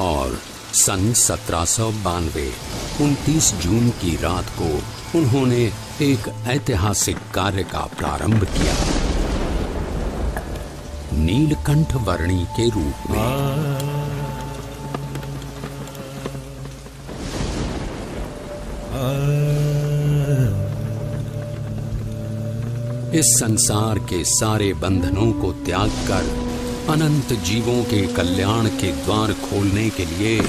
और सन 1792 29 जून की रात को उन्होंने एक ऐतिहासिक कार्य का प्रारंभ किया, नीलकंठ वर्णी के रूप में। इस संसार के सारे बंधनों को त्याग कर अनंत जीवों के कल्याण के द्वार खोलने के लिए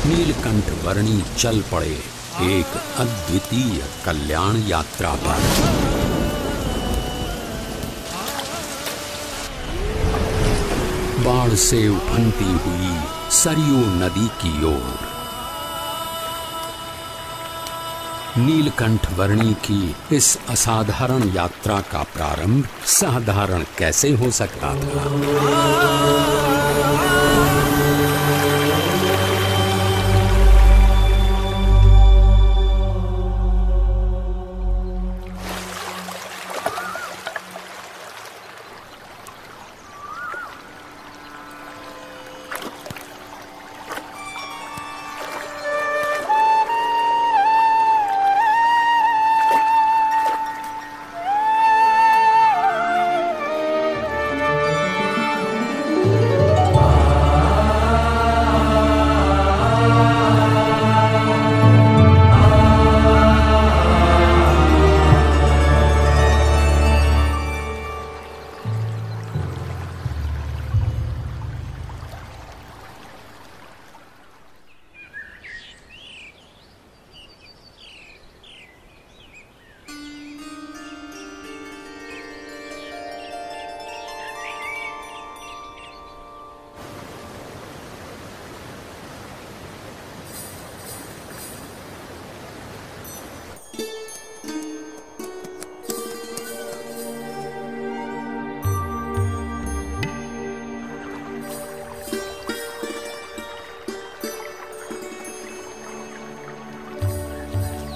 नीलकंठ वर्णी चल पड़े एक अद्वितीय कल्याण यात्रा पर। बाढ़ से उफनती हुई सरयू नदी की ओर नीलकंठ वर्णी की इस असाधारण यात्रा का प्रारंभ साधारण कैसे हो सकता था?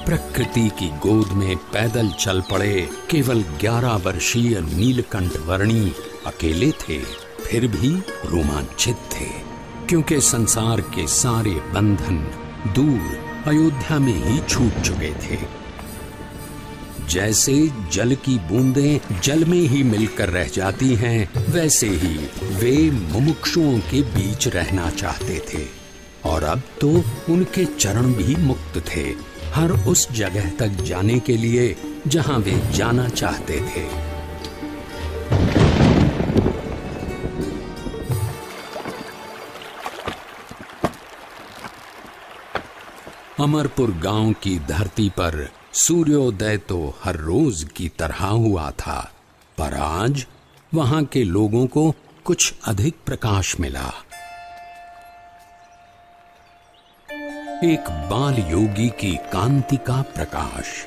प्रकृति की गोद में पैदल चल पड़े केवल 11 वर्षीय नीलकंठ वर्णी अकेले थे, फिर भी रोमांचित थे, क्योंकि संसार के सारे बंधन दूर अयोध्या में ही छूट चुके थे। जैसे जल की बूंदें जल में ही मिलकर रह जाती हैं, वैसे ही वे मुमुक्षुओं के बीच रहना चाहते थे। और अब तो उनके चरण भी मुक्त थे, हर उस जगह तक जाने के लिए जहां वे जाना चाहते थे। अमरपुर गांव की धरती पर सूर्योदय तो हर रोज की तरह हुआ था, पर आज वहां के लोगों को कुछ अधिक प्रकाश मिला। एक बाल योगी की कांति का प्रकाश।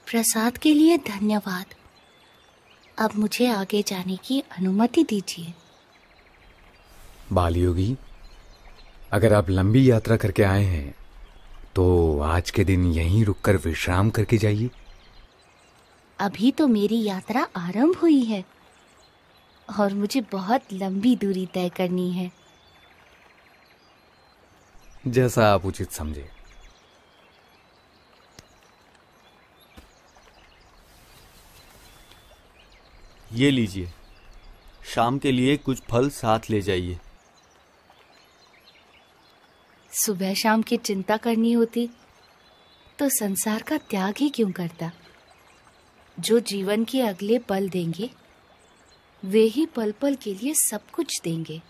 प्रसाद के लिए धन्यवाद। अब मुझे आगे जाने की अनुमति दीजिए। बालयोगी, अगर आप लंबी यात्रा करके आए हैं तो आज के दिन यहीं रुककर विश्राम करके जाइए। अभी तो मेरी यात्रा आरंभ हुई है और मुझे बहुत लंबी दूरी तय करनी है। जैसा आप उचित समझे। ये लीजिए, शाम के लिए कुछ फल साथ ले जाइए। सुबह शाम की चिंता करनी होती तो संसार का त्याग ही क्यों करता। जो जीवन के अगले पल देंगे वे ही पल पल के लिए सब कुछ देंगे।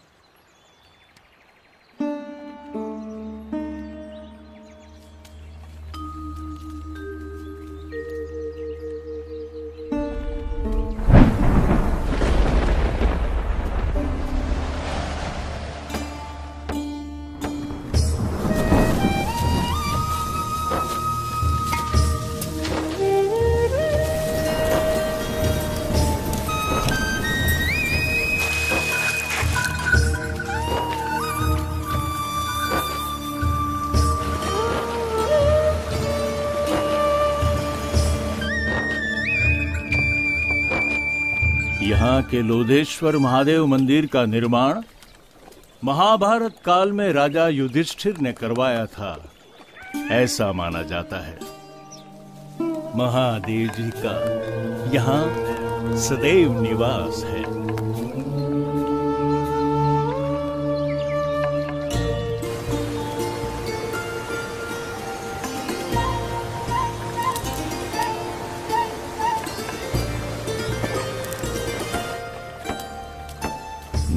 यहाँ के लोधेश्वर महादेव मंदिर का निर्माण महाभारत काल में राजा युधिष्ठिर ने करवाया था, ऐसा माना जाता है। महादेव जी का यहाँ सदैव निवास है।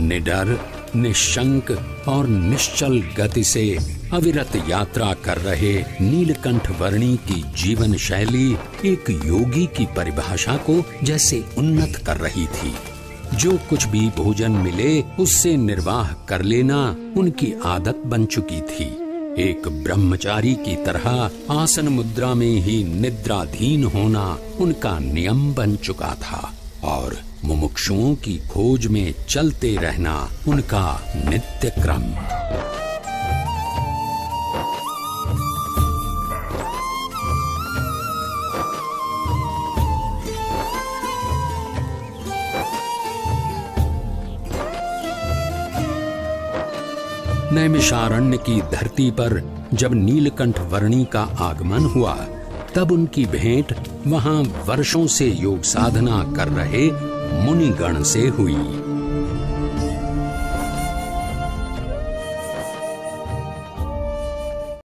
निडर, निशंक और निश्चल गति से अविरत यात्रा कर रहे नीलकंठ वर्णी की जीवन शैली एक योगी की परिभाषा को जैसे उन्नत कर रही थी। जो कुछ भी भोजन मिले उससे निर्वाह कर लेना उनकी आदत बन चुकी थी। एक ब्रह्मचारी की तरह आसन मुद्रा में ही निद्राधीन होना उनका नियम बन चुका था और मुमुक्षुओं की खोज में चलते रहना उनका नित्य क्रम। नैमिषारण्य की धरती पर जब नीलकंठ वर्णी का आगमन हुआ तब उनकी भेंट वहां वर्षों से योग साधना कर रहे मुनिगण से हुई।